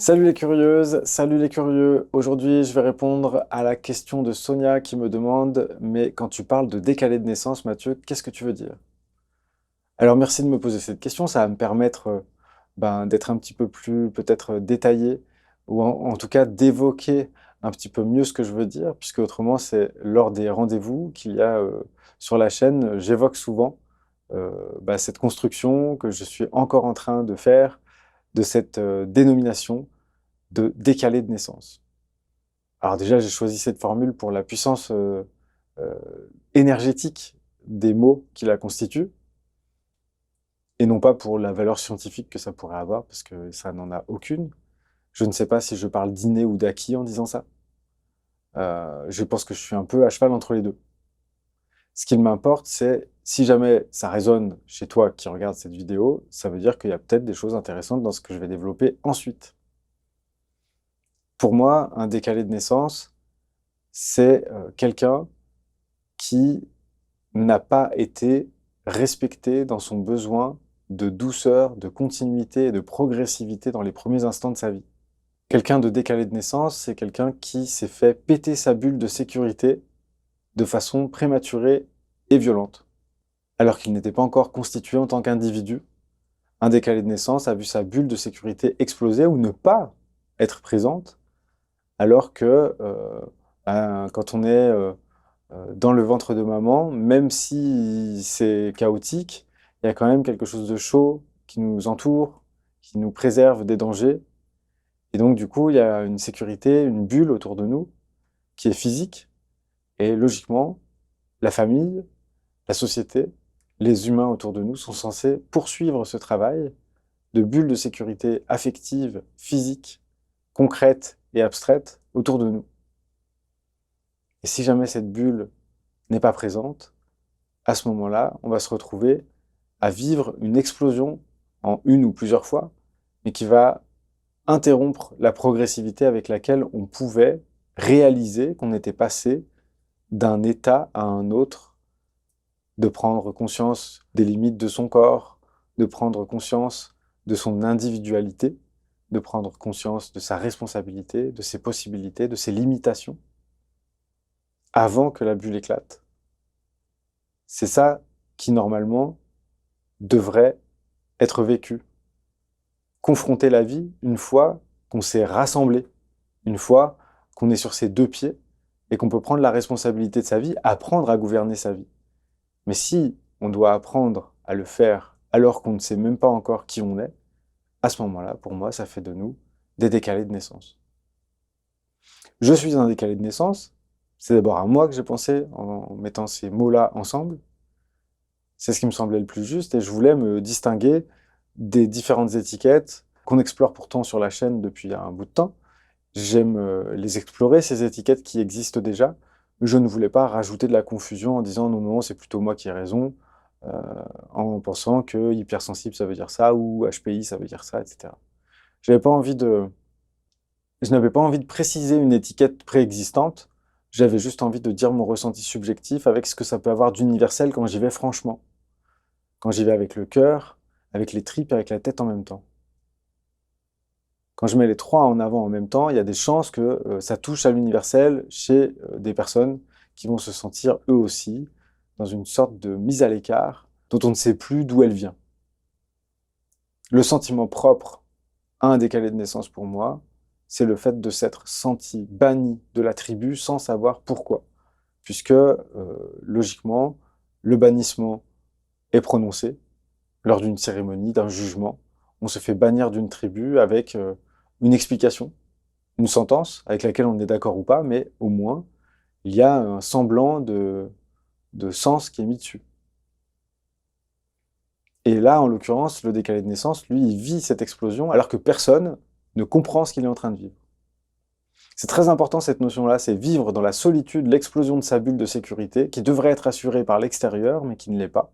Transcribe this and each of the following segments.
Salut les curieuses, salut les curieux. Aujourd'hui, je vais répondre à la question de Sonia qui me demande, mais quand tu parles de décalé de naissance, Mathieu, qu'est-ce que tu veux dire? Alors merci de me poser cette question, ça va me permettre d'être un petit peu plus peut-être détaillé, ou en tout cas d'évoquer un petit peu mieux ce que je veux dire, puisque autrement c'est lors des rendez-vous qu'il y a sur la chaîne, j'évoque souvent cette construction que je suis encore en train de faire de cette dénomination de décalé de naissance. Alors déjà, j'ai choisi cette formule pour la puissance euh, énergétique des mots qui la constituent, et non pas pour la valeur scientifique que ça pourrait avoir, parce que ça n'en a aucune. Je ne sais pas si je parle d'inné ou d'acquis en disant ça. Je pense que je suis un peu à cheval entre les deux. Ce qu'il m'importe, c'est si jamais ça résonne chez toi qui regarde cette vidéo, ça veut dire qu'il y a peut-être des choses intéressantes dans ce que je vais développer ensuite. Pour moi, un décalé de naissance, c'est quelqu'un qui n'a pas été respecté dans son besoin de douceur, de continuité et de progressivité dans les premiers instants de sa vie. Quelqu'un de décalé de naissance, c'est quelqu'un qui s'est fait péter sa bulle de sécurité de façon prématurée et violente, alors qu'il n'était pas encore constitué en tant qu'individu. Un décalé de naissance a vu sa bulle de sécurité exploser ou ne pas être présente, alors que quand on est dans le ventre de maman, même si c'est chaotique, il y a quand même quelque chose de chaud qui nous entoure, qui nous préserve des dangers. Et donc, du coup, il y a une sécurité, une bulle autour de nous qui est physique. Et logiquement, la famille, la société, les humains autour de nous sont censés poursuivre ce travail de bulle de sécurité affective, physique, concrète et abstraite autour de nous. Et si jamais cette bulle n'est pas présente, à ce moment-là, on va se retrouver à vivre une explosion en une ou plusieurs fois, mais qui va interrompre la progressivité avec laquelle on pouvait réaliser qu'on était passé d'un état à un autre, de prendre conscience des limites de son corps, de prendre conscience de son individualité, de prendre conscience de sa responsabilité, de ses possibilités, de ses limitations, avant que la bulle éclate. C'est ça qui, normalement, devrait être vécu. Confronter la vie une fois qu'on s'est rassemblé, une fois qu'on est sur ses deux pieds et qu'on peut prendre la responsabilité de sa vie, apprendre à gouverner sa vie. Mais si on doit apprendre à le faire alors qu'on ne sait même pas encore qui on est, à ce moment-là, pour moi, ça fait de nous des décalés de naissance. Je suis un décalé de naissance, c'est d'abord à moi que j'ai pensé en mettant ces mots-là ensemble. C'est ce qui me semblait le plus juste et je voulais me distinguer des différentes étiquettes qu'on explore pourtant sur la chaîne depuis un bout de temps. J'aime les explorer, ces étiquettes qui existent déjà, mais je ne voulais pas rajouter de la confusion en disant non, non, c'est plutôt moi qui ai raison, euh, en pensant que hypersensible ça veut dire ça ou HPI ça veut dire ça, etc. J'avais pas envie de, je n'avais pas envie de préciser une étiquette préexistante, j'avais juste envie de dire mon ressenti subjectif avec ce que ça peut avoir d'universel quand j'y vais franchement, quand j'y vais avec le cœur, avec les tripes et avec la tête en même temps. Quand je mets les trois en avant en même temps, il y a des chances que ça touche à l'universel chez des personnes qui vont se sentir eux aussi dans une sorte de mise à l'écart dont on ne sait plus d'où elle vient. Le sentiment propre à un décalé de naissance pour moi, c'est le fait de s'être senti banni de la tribu sans savoir pourquoi. Puisque, logiquement, le bannissement est prononcé lors d'une cérémonie, d'un jugement. On se fait bannir d'une tribu avec une explication, une sentence avec laquelle on est d'accord ou pas, mais au moins, il y a un semblant de sens qui est mis dessus. Et là, en l'occurrence, le décalé de naissance, lui, il vit cette explosion alors que personne ne comprend ce qu'il est en train de vivre. C'est très important cette notion-là, c'est vivre dans la solitude, l'explosion de sa bulle de sécurité, qui devrait être assurée par l'extérieur, mais qui ne l'est pas.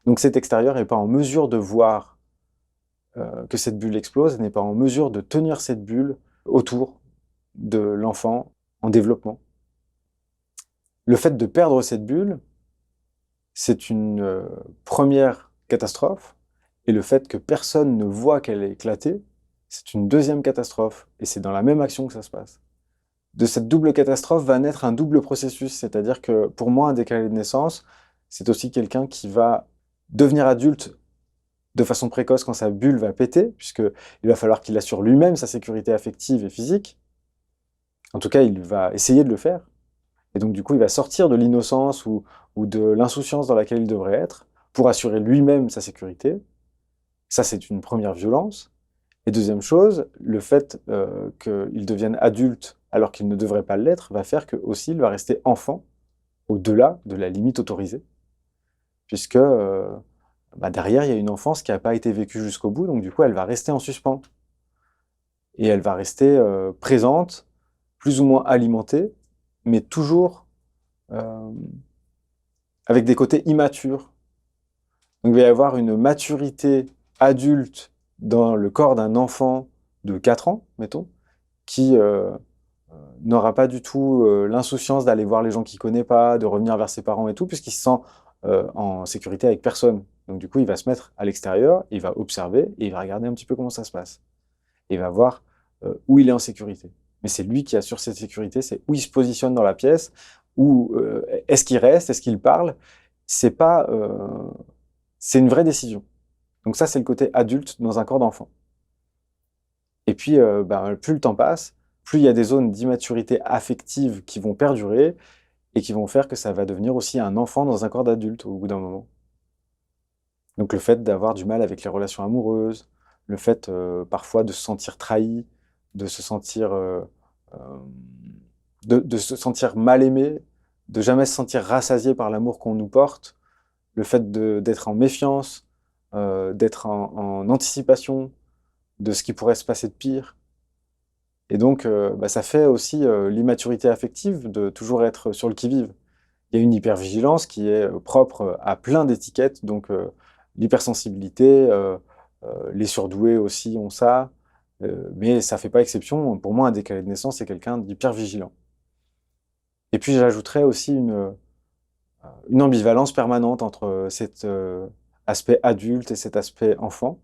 Donc cet extérieur n'est pas en mesure de voir que cette bulle explose, n'est pas en mesure de tenir cette bulle autour de l'enfant en développement. Le fait de perdre cette bulle, c'est une première catastrophe, et le fait que personne ne voit qu'elle est éclatée, c'est une deuxième catastrophe, et c'est dans la même action que ça se passe. De cette double catastrophe va naître un double processus, c'est-à-dire que pour moi, un décalé de naissance, c'est aussi quelqu'un qui va devenir adulte de façon précoce quand sa bulle va péter, puisqu'il va falloir qu'il assure lui-même sa sécurité affective et physique. En tout cas, il va essayer de le faire. Et donc, du coup, il va sortir de l'innocence ou de l'insouciance dans laquelle il devrait être pour assurer lui-même sa sécurité. Ça, c'est une première violence. Et deuxième chose, le fait qu'il devienne adulte alors qu'il ne devrait pas l'être va faire que aussi il va rester enfant au-delà de la limite autorisée, puisque derrière il y a une enfance qui n'a pas été vécue jusqu'au bout, donc du coup elle va rester en suspens et elle va rester présente, plus ou moins alimentée, mais toujours euh, avec des côtés immatures. Donc il va y avoir une maturité adulte dans le corps d'un enfant de 4 ans, mettons, qui n'aura pas du tout l'insouciance d'aller voir les gens qu'il connaît pas, de revenir vers ses parents et tout, puisqu'il se sent en sécurité avec personne. Donc du coup, il va se mettre à l'extérieur, il va observer et il va regarder un petit peu comment ça se passe. Et il va voir où il est en sécurité. Mais c'est lui qui assure cette sécurité, c'est où il se positionne dans la pièce, où est-ce qu'il reste, est-ce qu'il parle. C'est pas, c'est une vraie décision. Donc ça, c'est le côté adulte dans un corps d'enfant. Et puis, plus le temps passe, plus il y a des zones d'immaturité affective qui vont perdurer et qui vont faire que ça va devenir aussi un enfant dans un corps d'adulte au bout d'un moment. Donc le fait d'avoir du mal avec les relations amoureuses, le fait parfois de se sentir trahi, de se sentir, euh, de se sentir mal aimé, de jamais se sentir rassasié par l'amour qu'on nous porte, le fait d'être en méfiance, d'être en anticipation de ce qui pourrait se passer de pire. Et donc, ça fait aussi l'immaturité affective de toujours être sur le qui-vive. Il y a une hypervigilance qui est propre à plein d'étiquettes, donc l'hypersensibilité, les surdoués aussi ont ça, mais ça fait pas exception. Pour moi, un décalé de naissance, c'est quelqu'un d'hypervigilant. Et puis j'ajouterais aussi une ambivalence permanente entre cet aspect adulte et cet aspect enfant,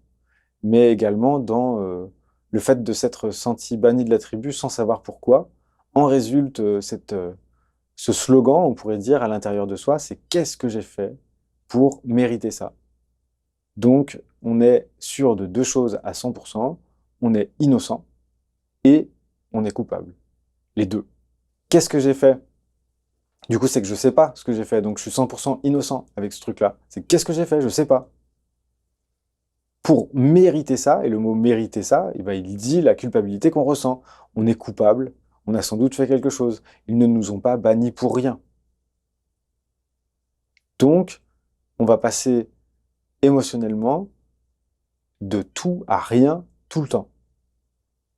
mais également dans le fait de s'être senti banni de la tribu sans savoir pourquoi. En résulte ce slogan, on pourrait dire, à l'intérieur de soi, c'est qu'est-ce que j'ai fait pour mériter ça? Donc, on est sûr de deux choses à 100%, on est innocent et on est coupable. Les deux. Qu'est-ce que j'ai fait? Du coup, c'est que je sais pas ce que j'ai fait, donc je suis 100% innocent avec ce truc-là. C'est qu'est-ce que j'ai fait? Je sais pas. Pour mériter ça, et le mot mériter ça, eh ben, il dit la culpabilité qu'on ressent. On est coupable, on a sans doute fait quelque chose. Ils ne nous ont pas bannis pour rien. Donc, on va passer émotionnellement de tout à rien tout le temps.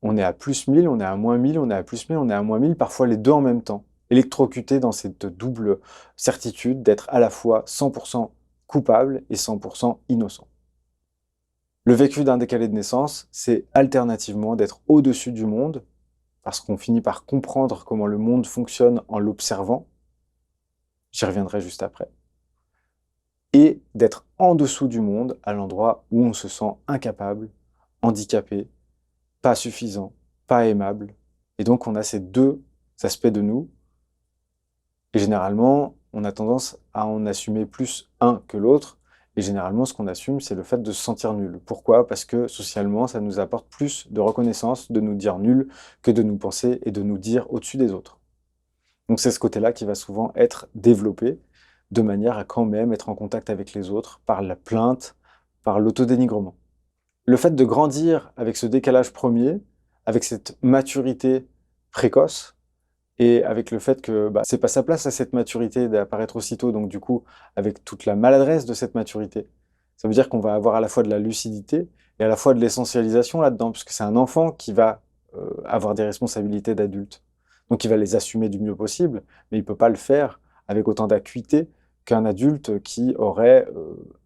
On est à plus 1000, on est à moins 1000, on est à plus 1000, on est à moins 1000, parfois les deux en même temps. Électrocuté dans cette double certitude d'être à la fois 100% coupable et 100% innocent. Le vécu d'un décalé de naissance, c'est alternativement d'être au-dessus du monde, parce qu'on finit par comprendre comment le monde fonctionne en l'observant, j'y reviendrai juste après, et d'être en dessous du monde, à l'endroit où on se sent incapable, handicapé, pas suffisant, pas aimable. Et donc on a ces deux aspects de nous, et généralement, on a tendance à en assumer plus un que l'autre, et généralement, ce qu'on assume, c'est le fait de se sentir nul. Pourquoi? Parce que socialement, ça nous apporte plus de reconnaissance de nous dire nul que de nous penser et de nous dire au-dessus des autres. Donc c'est ce côté-là qui va souvent être développé de manière à quand même être en contact avec les autres par la plainte, par l'autodénigrement. Le fait de grandir avec ce décalage premier, avec cette maturité précoce, et avec le fait que c'est pas sa place à cette maturité d'apparaître aussitôt, donc du coup, avec toute la maladresse de cette maturité, ça veut dire qu'on va avoir à la fois de la lucidité et à la fois de l'essentialisation là-dedans, puisque c'est un enfant qui va avoir des responsabilités d'adulte. Donc il va les assumer du mieux possible, mais il peut pas le faire avec autant d'acuité qu'un adulte qui aurait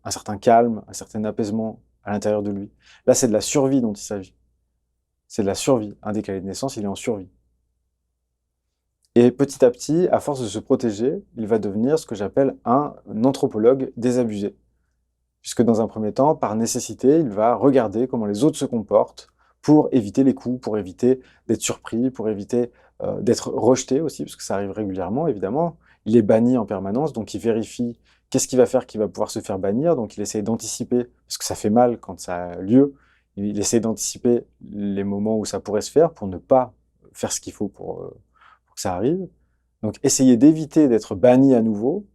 un certain calme, un certain apaisement à l'intérieur de lui. Là, c'est de la survie dont il s'agit. C'est de la survie. Un décalé de naissance, il est en survie. Et petit à petit, à force de se protéger, il va devenir ce que j'appelle un anthropologue désabusé. Puisque dans un premier temps, par nécessité, il va regarder comment les autres se comportent pour éviter les coups, pour éviter d'être surpris, pour éviter d'être rejeté aussi, parce que ça arrive régulièrement, évidemment. Il est banni en permanence, donc il vérifie qu'est-ce qu'il va faire qui va pouvoir se faire bannir, donc il essaie d'anticiper, parce que ça fait mal quand ça a lieu, il essaie d'anticiper les moments où ça pourrait se faire pour ne pas faire ce qu'il faut pour que ça arrive. Donc essayer d'éviter d'être banni à nouveau,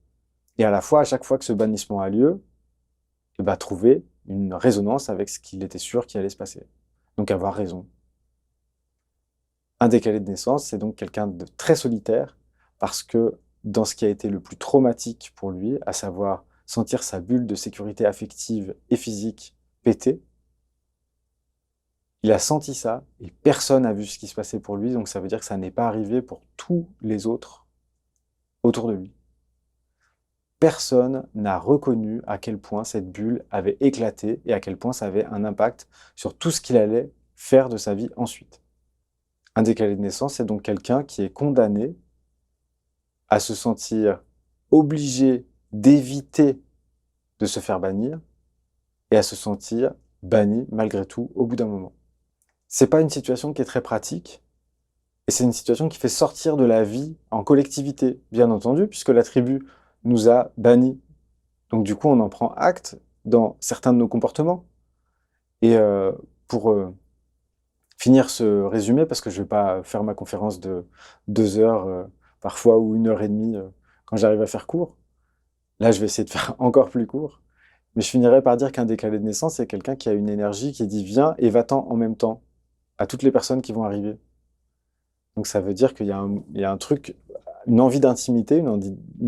et à la fois, à chaque fois que ce bannissement a lieu, trouver une résonance avec ce qu'il était sûr qui allait se passer. Donc avoir raison. Un décalé de naissance, c'est donc quelqu'un de très solitaire, parce que dans ce qui a été le plus traumatique pour lui, à savoir sentir sa bulle de sécurité affective et physique péter, il a senti ça, et personne n'a vu ce qui se passait pour lui, donc ça veut dire que ça n'est pas arrivé pour tous les autres autour de lui. Personne n'a reconnu à quel point cette bulle avait éclaté et à quel point ça avait un impact sur tout ce qu'il allait faire de sa vie ensuite. Un décalé de naissance, c'est donc quelqu'un qui est condamné à se sentir obligé d'éviter de se faire bannir et à se sentir banni malgré tout au bout d'un moment. C'est pas une situation qui est très pratique et c'est une situation qui fait sortir de la vie en collectivité, bien entendu, puisque la tribu nous a bannis. Donc du coup, on en prend acte dans certains de nos comportements. Et pour finir ce résumé, parce que je ne vais pas faire ma conférence de 2 heures parfois ou 1 heure et demie quand j'arrive à faire court. Là, je vais essayer de faire encore plus court. Mais je finirai par dire qu'un décalé de naissance, c'est quelqu'un qui a une énergie qui dit viens et va-t'en en même temps à toutes les personnes qui vont arriver. Donc ça veut dire qu'il y a un truc, une envie d'intimité, une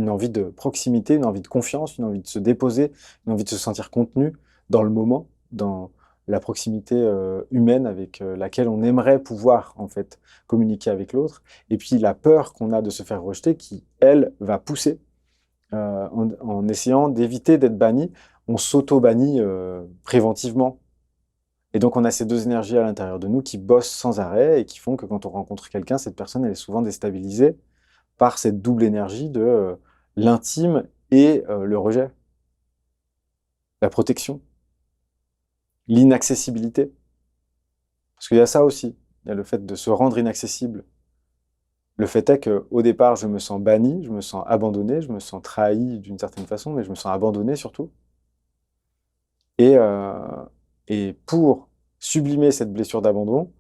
envie de proximité, une envie de confiance, une envie de se déposer, une envie de se sentir contenu dans le moment, dans la proximité humaine avec laquelle on aimerait pouvoir en fait communiquer avec l'autre. Et puis la peur qu'on a de se faire rejeter qui, elle, va pousser en essayant d'éviter d'être banni. On s'auto-bannit préventivement. Et donc, on a ces deux énergies à l'intérieur de nous qui bossent sans arrêt et qui font que quand on rencontre quelqu'un, cette personne, elle est souvent déstabilisée par cette double énergie de l'intime et le rejet, la protection, l'inaccessibilité. Parce qu'il y a ça aussi. Il y a le fait de se rendre inaccessible. Le fait est qu'au départ, je me sens banni, je me sens abandonné, je me sens trahi d'une certaine façon, mais je me sens abandonné surtout. Et, euh, et pour sublimer cette blessure d'abandon,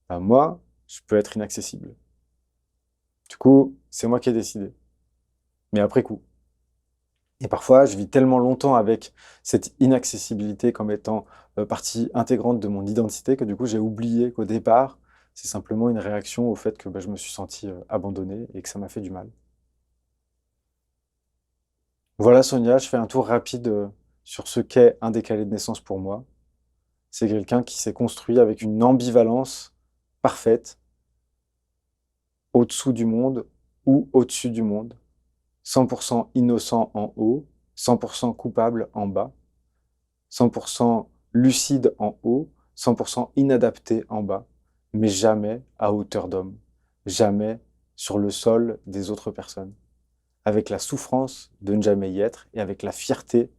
moi, je peux être inaccessible. Du coup, c'est moi qui ai décidé, mais après coup. Et parfois, je vis tellement longtemps avec cette inaccessibilité comme étant partie intégrante de mon identité que du coup, j'ai oublié qu'au départ, c'est simplement une réaction au fait que je me suis senti abandonné et que ça m'a fait du mal. Voilà, Sonia, je fais un tour rapide sur ce qu'est un décalé de naissance pour moi. C'est quelqu'un qui s'est construit avec une ambivalence parfaite, au-dessous du monde ou au-dessus du monde. 100% innocent en haut, 100% coupable en bas, 100% lucide en haut, 100% inadapté en bas, mais jamais à hauteur d'homme, jamais sur le sol des autres personnes, avec la souffrance de ne jamais y être et avec la fierté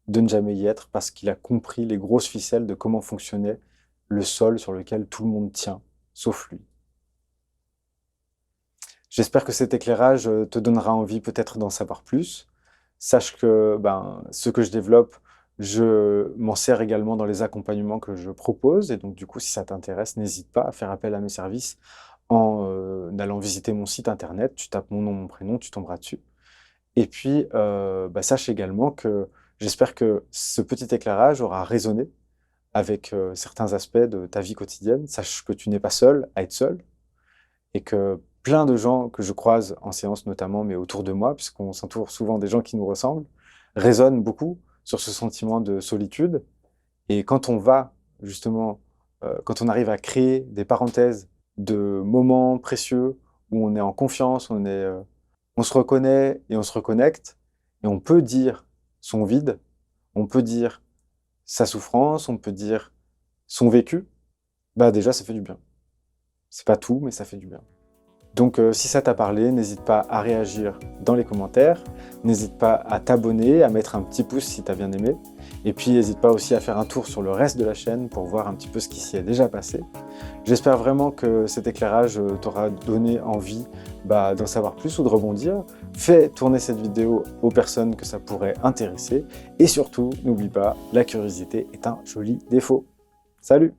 de ne jamais y être parce qu'il a compris les grosses ficelles de comment fonctionnait le sol sur lequel tout le monde tient, sauf lui. J'espère que cet éclairage te donnera envie peut-être d'en savoir plus. Sache que ce que je développe, je m'en sers également dans les accompagnements que je propose. Et donc, du coup, si ça t'intéresse, n'hésite pas à faire appel à mes services en allant visiter mon site internet. Tu tapes mon nom, mon prénom, tu tomberas dessus. Et puis, sache également que j'espère que ce petit éclairage aura résonné avec certains aspects de ta vie quotidienne. Sache que tu n'es pas seul à être seul et que plein de gens que je croise en séance notamment, mais autour de moi, puisqu'on s'entoure souvent des gens qui nous ressemblent, résonnent beaucoup sur ce sentiment de solitude. Et quand on va, justement, quand on arrive à créer des parenthèses de moments précieux où on est en confiance, on se reconnaît et on se reconnecte, et on peut dire son vide, on peut dire sa souffrance, on peut dire son vécu, déjà ça fait du bien. C'est pas tout, mais ça fait du bien. Donc si ça t'a parlé, n'hésite pas à réagir dans les commentaires, n'hésite pas à t'abonner, à mettre un petit pouce si tu as bien aimé, et puis n'hésite pas aussi à faire un tour sur le reste de la chaîne pour voir un petit peu ce qui s'y est déjà passé. J'espère vraiment que cet éclairage t'aura donné envie d'en savoir plus ou de rebondir. Fais tourner cette vidéo aux personnes que ça pourrait intéresser, et surtout, n'oublie pas, la curiosité est un joli défaut. Salut!